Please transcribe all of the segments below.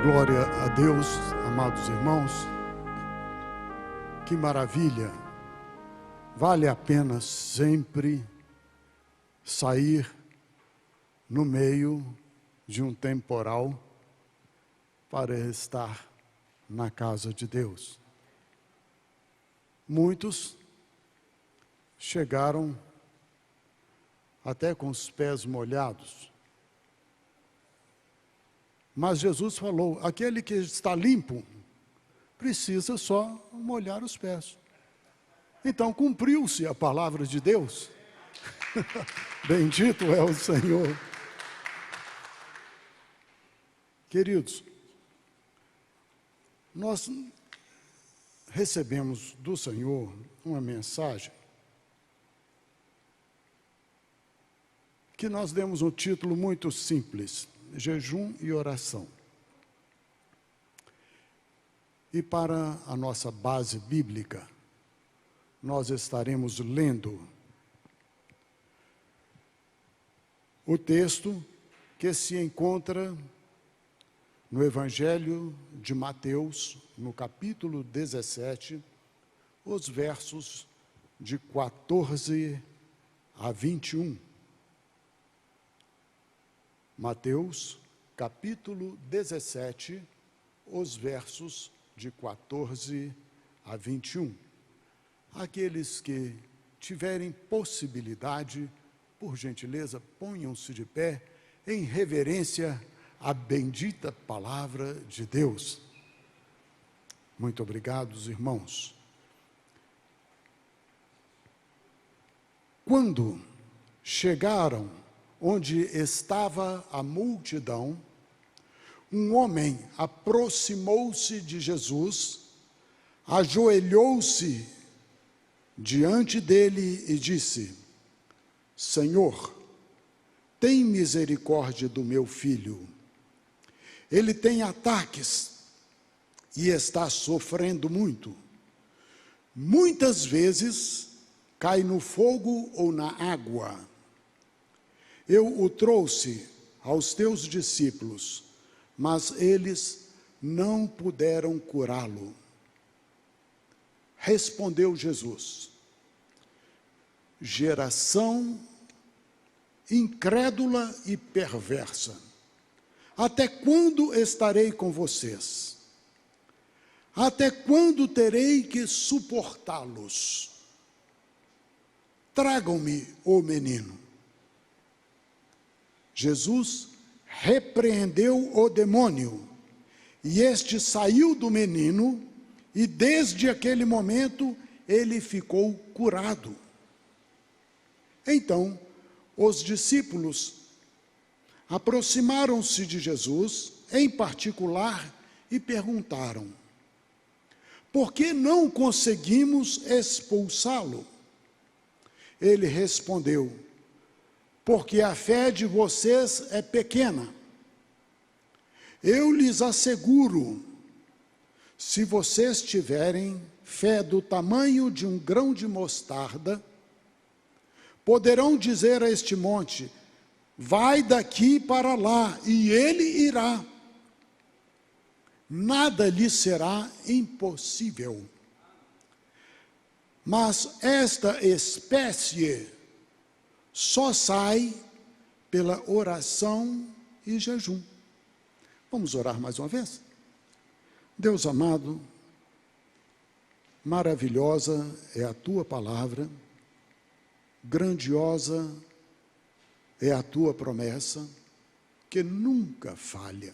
Glória a Deus, amados irmãos, que maravilha, vale a pena sempre sair no meio de um temporal para estar na casa de Deus. Muitos chegaram até com os pés molhados, mas Jesus falou, aquele que está limpo, precisa só molhar os pés. Então, cumpriu-se a palavra de Deus. Bendito é o Senhor. Queridos, nós recebemos do Senhor uma mensagem que nós demos um título muito simples, jejum e oração. E para a nossa base bíblica, nós estaremos lendo o texto que se encontra no Evangelho de Mateus, no capítulo 17, os versos de 14 a 21. Mateus, capítulo 17, os versos de 14 a 21. Aqueles que tiverem possibilidade, por gentileza, ponham-se de pé em reverência à bendita palavra de Deus. Muito obrigado, irmãos. Quando chegaram onde estava a multidão, um homem aproximou-se de Jesus, ajoelhou-se diante dele e disse, Senhor, tem misericórdia do meu filho. Ele tem ataques e está sofrendo muito. Muitas vezes cai no fogo ou na água. Eu o trouxe aos teus discípulos, mas eles não puderam curá-lo. Respondeu Jesus, geração incrédula e perversa, até quando estarei com vocês? Até quando terei que suportá-los? Tragam-me o menino. Jesus repreendeu o demônio, e este saiu do menino, e desde aquele momento ele ficou curado. Então, os discípulos aproximaram-se de Jesus, em particular, e perguntaram, por que não conseguimos expulsá-lo? Ele respondeu, porque a fé de vocês é pequena. Eu lhes asseguro, se vocês tiverem fé do tamanho de um grão de mostarda, poderão dizer a este monte, vai daqui para lá, e ele irá. Nada lhe será impossível. Mas esta espécie só sai pela oração e jejum. Vamos orar mais uma vez? Deus amado, maravilhosa é a tua palavra, grandiosa é a tua promessa, que nunca falha.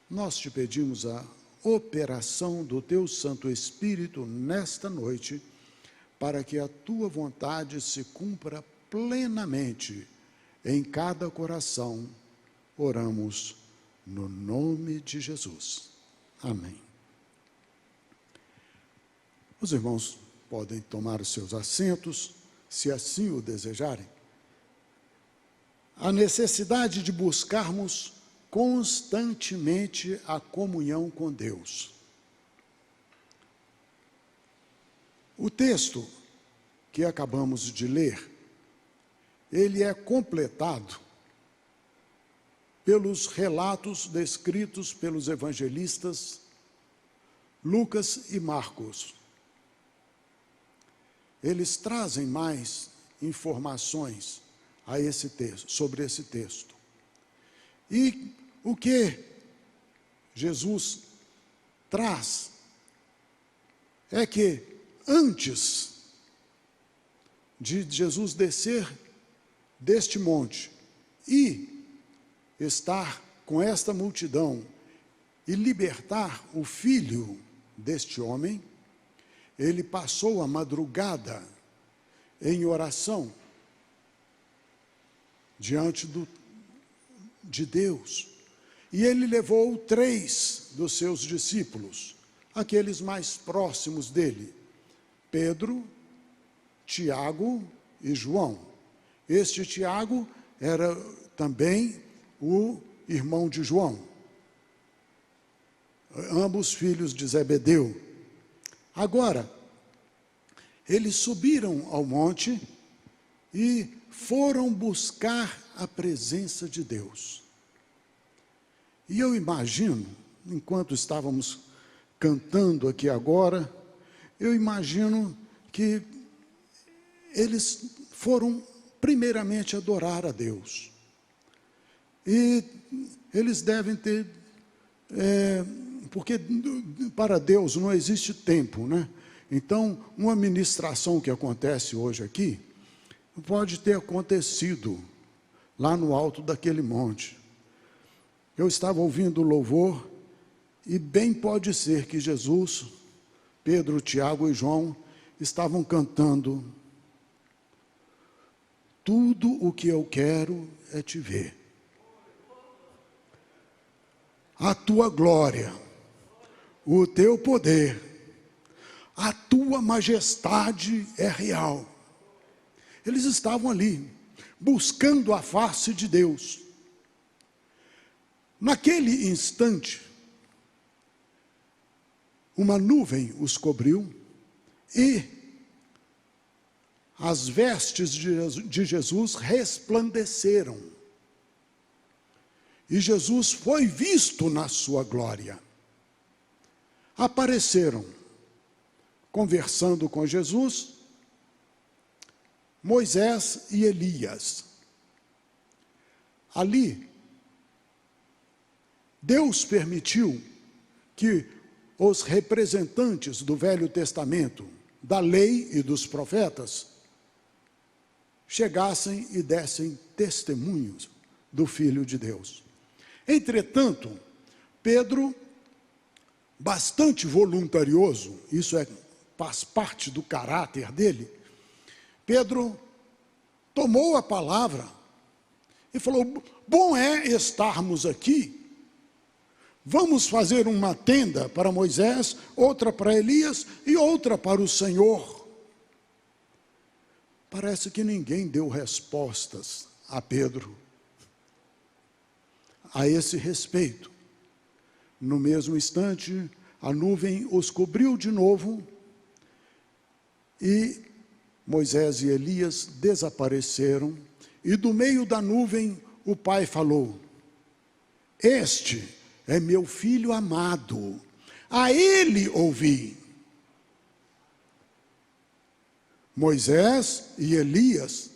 Nós te pedimos a operação do teu Santo Espírito nesta noite, para que a tua vontade se cumpra plenamente em cada coração. Oramos no nome de Jesus. Amém. Os irmãos podem tomar os seus assentos, se assim o desejarem. A necessidade de buscarmos constantemente a comunhão com Deus. O texto que acabamos de ler, ele é completado pelos relatos descritos pelos evangelistas Lucas e Marcos. Eles trazem mais informações a esse texto, sobre esse texto. E o que Jesus traz é que antes de Jesus descer deste monte e estar com esta multidão e libertar o filho deste homem, ele passou a madrugada em oração diante de Deus. E ele levou 3 dos seus discípulos, aqueles mais próximos dele, Pedro, Tiago e João. Este Tiago era também o irmão de João, ambos filhos de Zebedeu. Agora, eles subiram ao monte e foram buscar a presença de Deus. E eu imagino, enquanto estávamos cantando aqui agora, eu imagino que eles foram primeiramente adorar a Deus. E eles devem ter, porque para Deus não existe tempo, né? Então, uma ministração que acontece hoje aqui, pode ter acontecido lá no alto daquele monte. Eu estava ouvindo o louvor e bem pode ser que Jesus, Pedro, Tiago e João estavam cantando: tudo o que eu quero é te ver. A tua glória, o teu poder, a tua majestade é real. Eles estavam ali, buscando a face de Deus. Naquele instante, uma nuvem os cobriu e as vestes de Jesus resplandeceram. E Jesus foi visto na sua glória. Apareceram, conversando com Jesus, Moisés e Elias. Ali, Deus permitiu que os representantes do Velho Testamento, da lei e dos profetas, chegassem e dessem testemunhos do Filho de Deus. Entretanto, Pedro, bastante voluntarioso, isso faz parte do caráter dele, Pedro tomou a palavra e falou: bom é estarmos aqui, vamos fazer uma tenda para Moisés, outra para Elias e outra para o Senhor. Parece que ninguém deu respostas a Pedro a esse respeito. No mesmo instante, a nuvem os cobriu de novo e Moisés e Elias desapareceram, e do meio da nuvem o Pai falou: este é meu filho amado, a ele ouvi. Moisés e Elias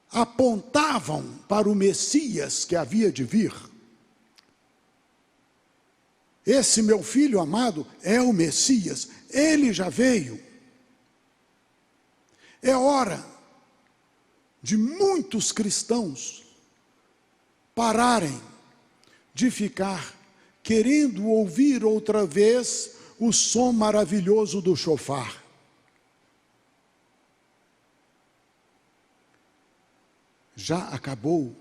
apontavam para o Messias que havia de vir. Esse meu filho amado é o Messias, ele já veio. É hora de muitos cristãos pararem de ficar querendo ouvir outra vez o som maravilhoso do chofar. Já acabou.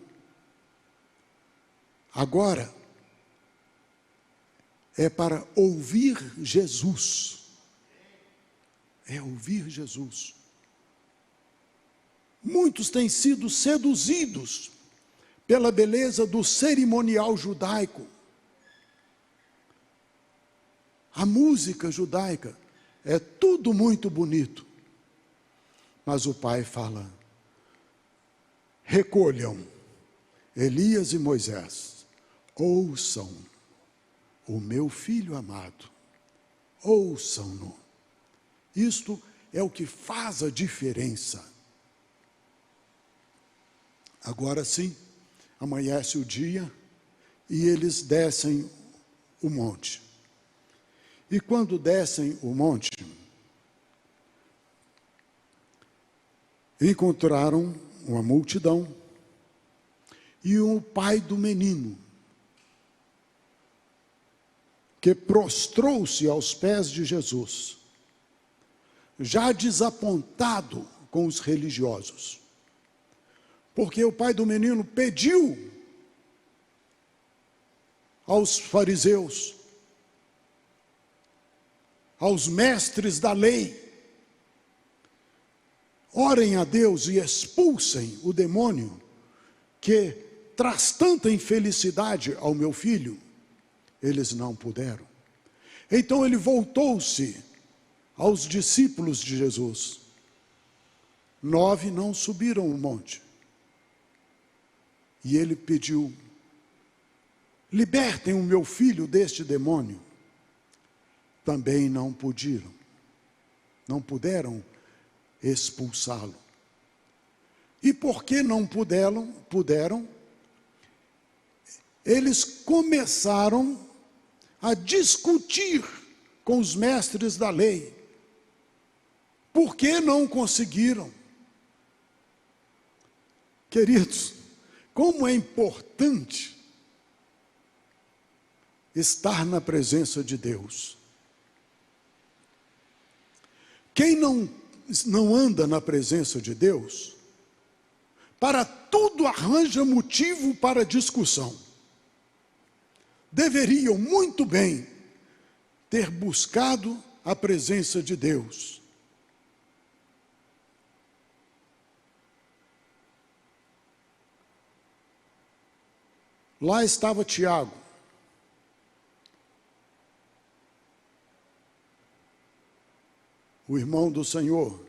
Agora é para ouvir Jesus. É ouvir Jesus. Muitos têm sido seduzidos pela beleza do cerimonial judaico. A música judaica é tudo muito bonito. Mas o Pai fala: recolham Elias e Moisés, ouçam o meu filho amado, ouçam-no. Isto é o que faz a diferença. Agora sim, amanhece o dia e eles descem o monte. E quando descem o monte, encontraram uma multidão e o pai do menino, que prostrou-se aos pés de Jesus, já desapontado com os religiosos, porque o pai do menino pediu aos fariseus, aos mestres da lei, orem a Deus e expulsem o demônio que traz tanta infelicidade ao meu filho. Eles não puderam. Então ele voltou-se aos discípulos de Jesus. 9 não subiram o monte. E ele pediu: libertem o meu filho deste demônio. Também não puderam expulsá-lo. E porque não puderam, eles começaram a discutir com os mestres da lei. Por que não conseguiram? Queridos, como é importante estar na presença de Deus. Quem não anda na presença de Deus, para tudo arranja motivo para discussão. Deveriam muito bem ter buscado a presença de Deus. Lá estava Tiago, o irmão do Senhor.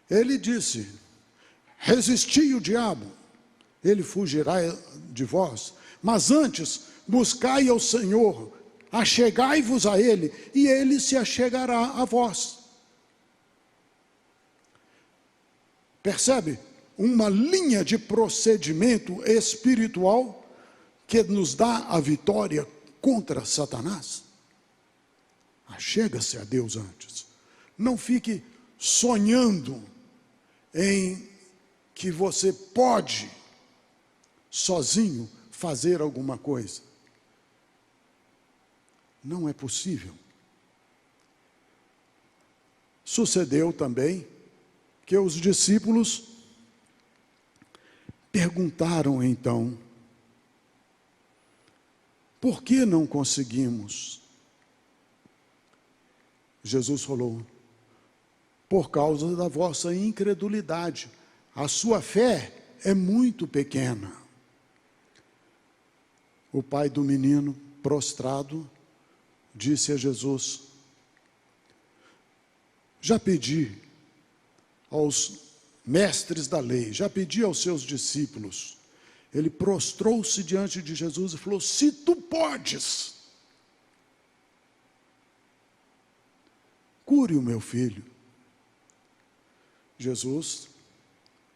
Ele disse: resisti o diabo, ele fugirá de vós. Mas antes, buscai ao Senhor, achegai-vos a Ele, e Ele se achegará a vós. Percebe? Uma linha de procedimento espiritual que nos dá a vitória contra Satanás. Achega-se a Deus antes. Não fique sonhando em que você pode, sozinho, fazer alguma coisa. Não é possível. Sucedeu também que os discípulos perguntaram então: por que não conseguimos? Jesus falou: por causa da vossa incredulidade. A sua fé é muito pequena. O pai do menino, prostrado, disse a Jesus: já pedi aos mestres da lei, já pedi aos seus discípulos. Ele prostrou-se diante de Jesus e falou: se tu podes, cure o meu filho. Jesus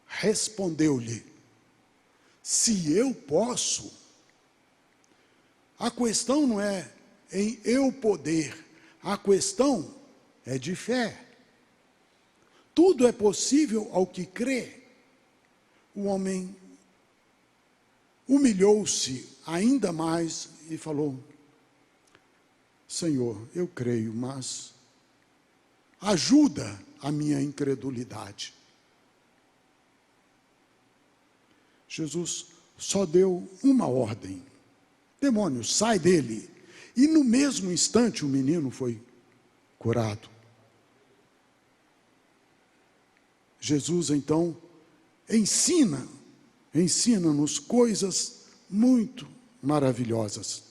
respondeu-lhe: se eu posso. A questão não é em eu poder, a questão é de fé. Tudo é possível ao que crê. O homem humilhou-se ainda mais e falou: Senhor, eu creio, mas ajuda a minha incredulidade. Jesus só deu uma ordem: demônio, sai dele. E no mesmo instante o menino foi curado. Jesus então ensina-nos coisas muito maravilhosas.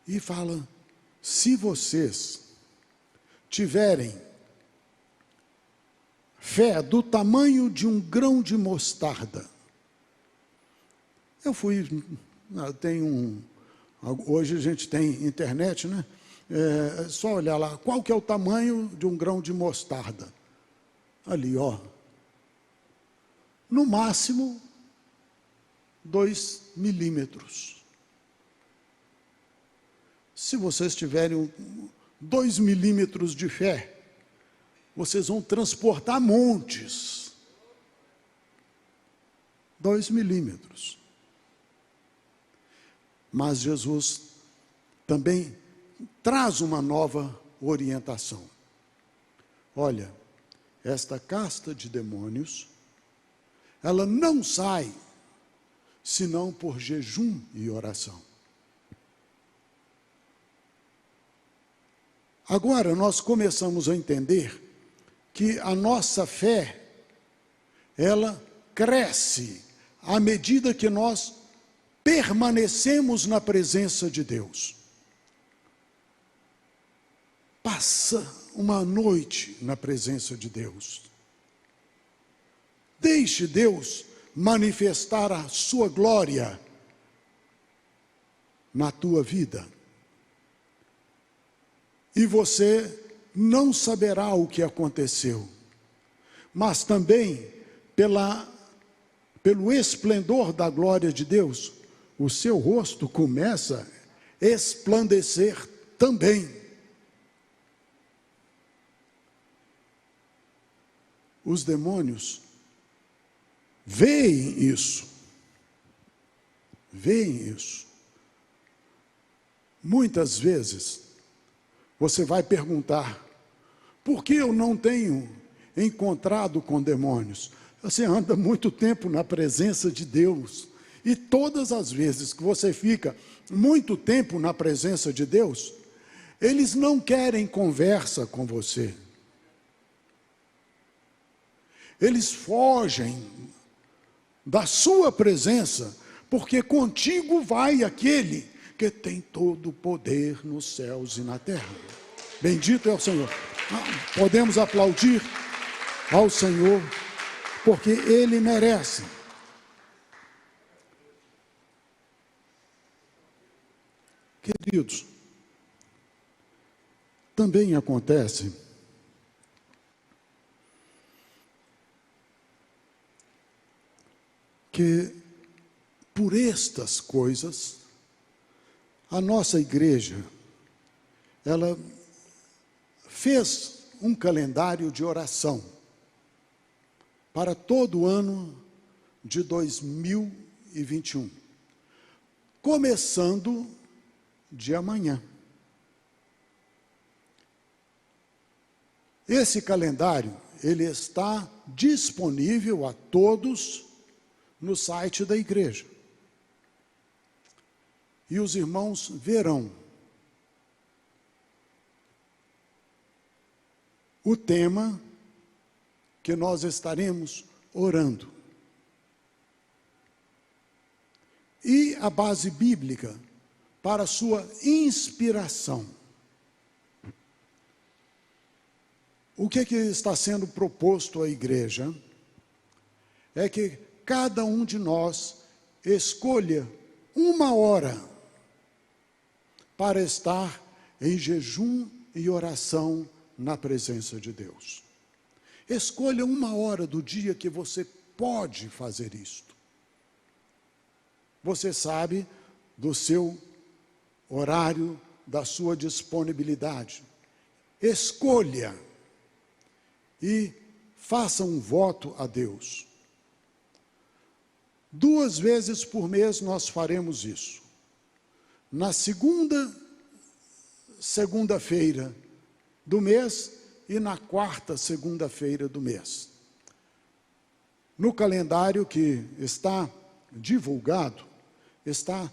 E fala: se vocês tiverem fé do tamanho de um grão de mostarda. Hoje a gente tem internet, né? É só olhar lá, qual que é o tamanho de um grão de mostarda? Ali, ó. No máximo, 2 milímetros. Se vocês tiverem 2 milímetros de fé, vocês vão transportar montes. 2 milímetros. Mas Jesus também traz uma nova orientação. Olha, esta casta de demônios, ela não sai senão por jejum e oração. Agora nós começamos a entender que a nossa fé, ela cresce à medida que nós permanecemos na presença de Deus. Passa uma noite na presença de Deus. Deixe Deus manifestar a sua glória na tua vida. E você não saberá o que aconteceu, mas também pelo esplendor da glória de Deus, o seu rosto começa a esplandecer também. Os demônios veem isso. Veem isso. Muitas vezes, você vai perguntar, por que eu não tenho encontrado com demônios? Você anda muito tempo na presença de Deus. E todas as vezes que você fica muito tempo na presença de Deus, eles não querem conversa com você. Eles fogem da sua presença, porque contigo vai aquele que tem todo o poder nos céus e na terra. Bendito é o Senhor. Podemos aplaudir ao Senhor, porque Ele merece. Queridos, também acontece que, por estas coisas, a nossa igreja, ela fez um calendário de oração para todo o ano de 2021, começando de amanhã. Esse calendário, ele está disponível a todos no site da igreja. E os irmãos verão o tema que nós estaremos orando. E a base bíblica para a sua inspiração. O que está sendo proposto à igreja é que cada um de nós escolha uma hora para estar em jejum e oração na presença de Deus. Escolha uma hora do dia que você pode fazer isto. Você sabe do seu horário, da sua disponibilidade. Escolha e faça um voto a Deus. 2 vezes por mês nós faremos isso. Na segunda-feira do mês e na quarta segunda-feira do mês. No calendário que está divulgado, está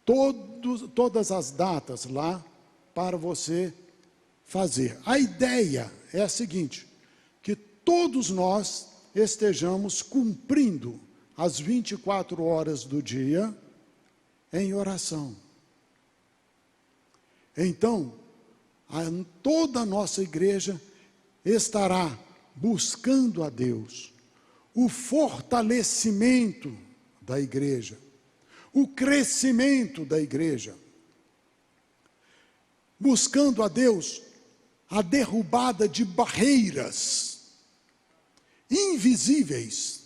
todas as datas lá para você fazer. A ideia é a seguinte, que todos nós estejamos cumprindo as 24 horas do dia em oração. Então, toda a nossa igreja estará buscando a Deus, o fortalecimento da igreja, o crescimento da igreja, buscando a Deus a derrubada de barreiras invisíveis,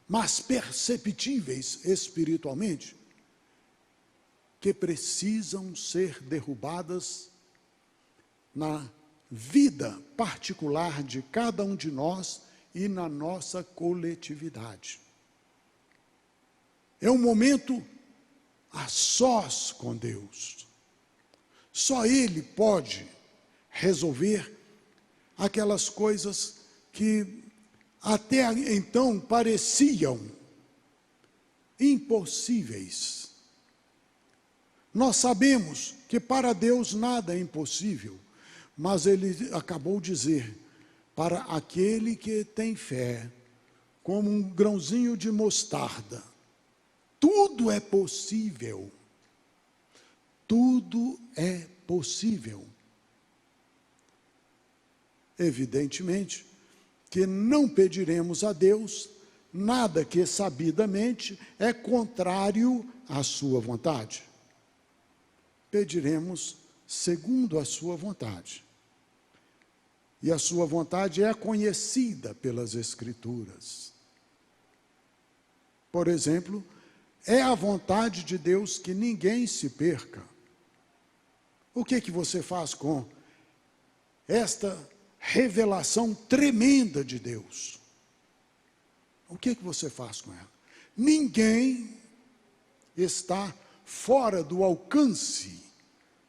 mas perceptíveis espiritualmente, que precisam ser derrubadas na vida particular de cada um de nós e na nossa coletividade. É um momento a sós com Deus. Só Ele pode resolver aquelas coisas que até então pareciam impossíveis. Nós sabemos que para Deus nada é impossível, mas Ele acabou de dizer, para aquele que tem fé, como um grãozinho de mostarda, tudo é possível. Tudo é possível. Evidentemente que não pediremos a Deus nada que sabidamente é contrário à sua vontade. Pediremos segundo a sua vontade. E a sua vontade é conhecida pelas Escrituras. Por exemplo, é a vontade de Deus que ninguém se perca. O que você faz com esta revelação tremenda de Deus? O que você faz com ela? Ninguém está fora do alcance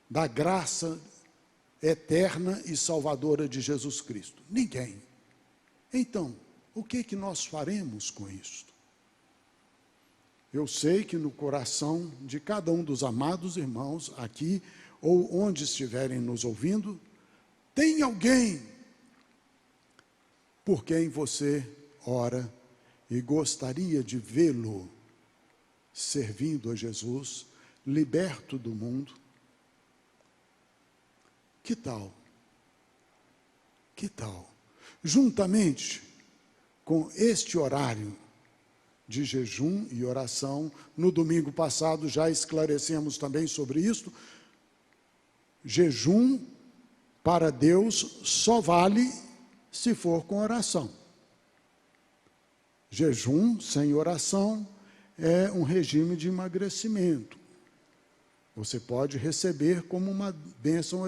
da graça eterna e salvadora de Jesus Cristo. Ninguém. Então, o que nós faremos com isto? Eu sei que no coração de cada um dos amados irmãos aqui, ou onde estiverem nos ouvindo, tem alguém por quem você ora e gostaria de vê-lo servindo a Jesus, liberto do mundo. Que tal? Que tal? Juntamente com este horário de jejum e oração, no domingo passado já esclarecemos também sobre isso, jejum para Deus só vale se for com oração. Jejum sem oração é um regime de emagrecimento. Você pode receber como uma bênção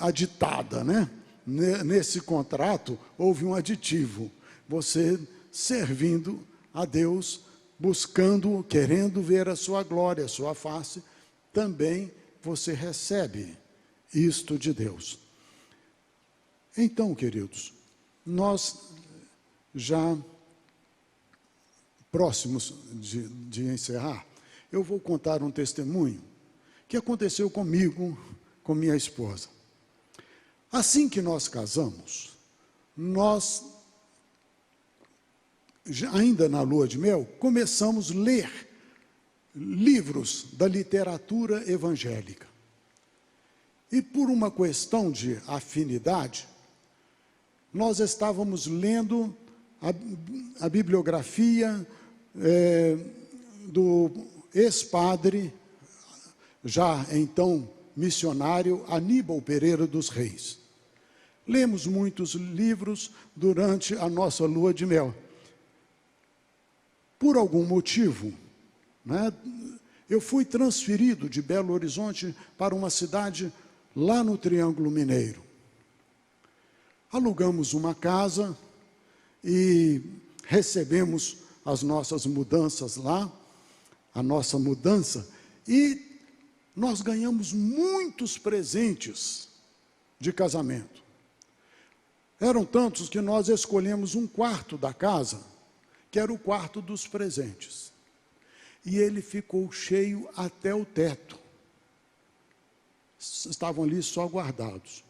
aditada, né? Nesse contrato houve um aditivo. Você servindo a Deus, buscando, querendo ver a sua glória, a sua face, também você recebe isto de Deus. Então, queridos, nós já próximos de encerrar, eu vou contar um testemunho que aconteceu comigo, com minha esposa. Assim que nós casamos, nós, ainda na lua de mel, começamos a ler livros da literatura evangélica. E por uma questão de afinidade, nós estávamos lendo a bibliografia do ex-padre, já então missionário, Aníbal Pereira dos Reis. Lemos muitos livros durante a nossa lua de mel. Por algum motivo, né, eu fui transferido de Belo Horizonte para uma cidade lá no Triângulo Mineiro. Alugamos uma casa e recebemos as nossas mudanças lá, a nossa mudança, e nós ganhamos muitos presentes de casamento. Eram tantos que nós escolhemos um quarto da casa, que era o quarto dos presentes. E ele ficou cheio até o teto. Estavam ali só guardados.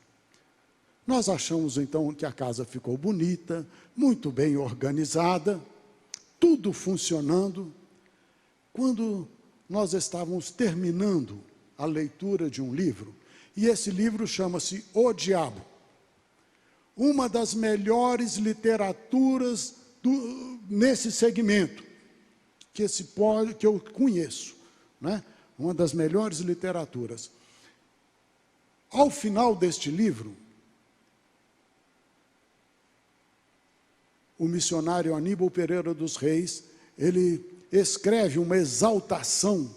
Nós achamos então que a casa ficou bonita, muito bem organizada, tudo funcionando. Quando nós estávamos terminando a leitura de um livro, e esse livro chama-se O Diabo. uma das melhores literaturas nesse segmento, que eu conheço, né? Uma das melhores literaturas. Ao final deste livro, o missionário Aníbal Pereira dos Reis, ele escreve uma exaltação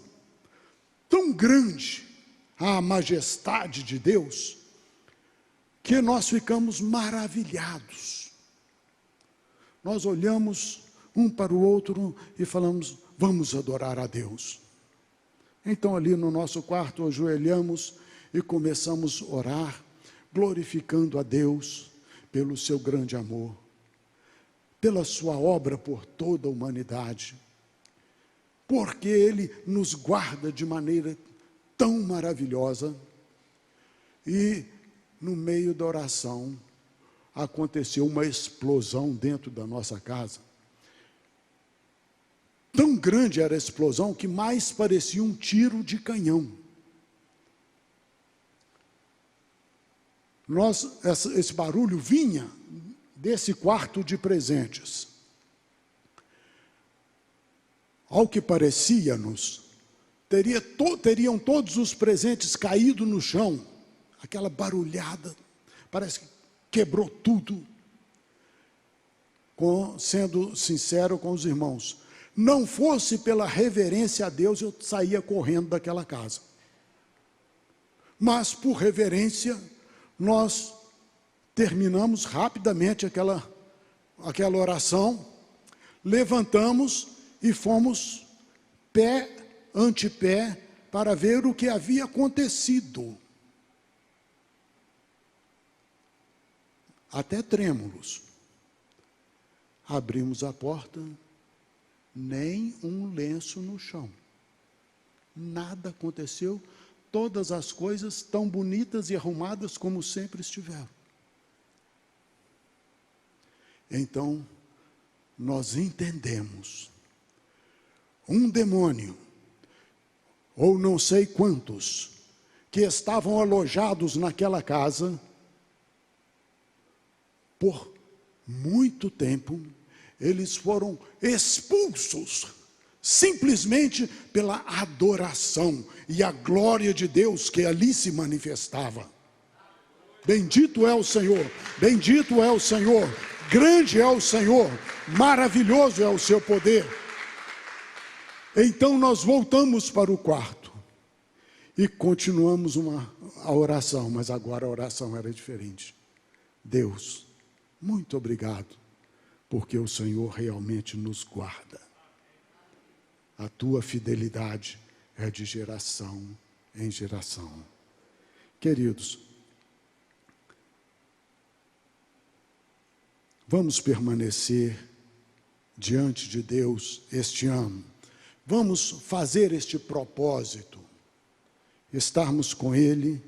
tão grande à majestade de Deus, que nós ficamos maravilhados. Nós olhamos um para o outro e falamos, vamos adorar a Deus. Então ali no nosso quarto ajoelhamos e começamos a orar, glorificando a Deus pelo seu grande amor, pela sua obra por toda a humanidade, porque Ele nos guarda de maneira tão maravilhosa. E no meio da oração aconteceu uma explosão dentro da nossa casa. Tão grande era a explosão que mais parecia um tiro de canhão. Esse barulho vinha desse quarto de presentes. Ao que parecia-nos, teriam todos os presentes caído no chão, aquela barulhada, parece que quebrou tudo. Sendo sincero com os irmãos, não fosse pela reverência a Deus, eu saía correndo daquela casa. Mas por reverência, nós terminamos rapidamente aquela oração, levantamos e fomos pé ante pé para ver o que havia acontecido. Até trêmulos. Abrimos a porta, nem um lenço no chão. Nada aconteceu, todas as coisas tão bonitas e arrumadas como sempre estiveram. Então, nós entendemos, um demônio, ou não sei quantos, que estavam alojados naquela casa, por muito tempo, eles foram expulsos, simplesmente pela adoração e a glória de Deus que ali se manifestava. Bendito é o Senhor, bendito é o Senhor, grande é o Senhor, maravilhoso é o seu poder. Então nós voltamos para o quarto e continuamos a oração, mas agora a oração era diferente. Deus, muito obrigado, porque o Senhor realmente nos guarda. A tua fidelidade é de geração em geração. Queridos, vamos permanecer diante de Deus este ano. Vamos fazer este propósito, estarmos com Ele.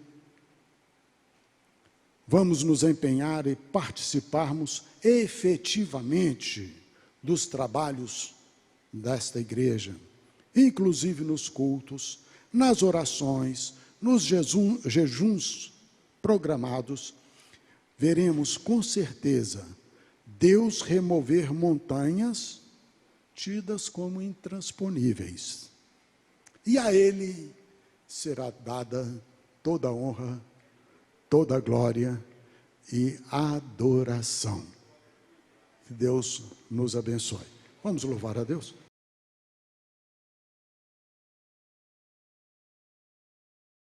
Vamos nos empenhar e participarmos efetivamente dos trabalhos desta igreja, inclusive nos cultos, nas orações, nos jejuns programados. Veremos com certeza Deus remover montanhas tidas como intransponíveis. E a Ele será dada toda a honra, toda a glória e adoração. Que Deus nos abençoe. Vamos louvar a Deus?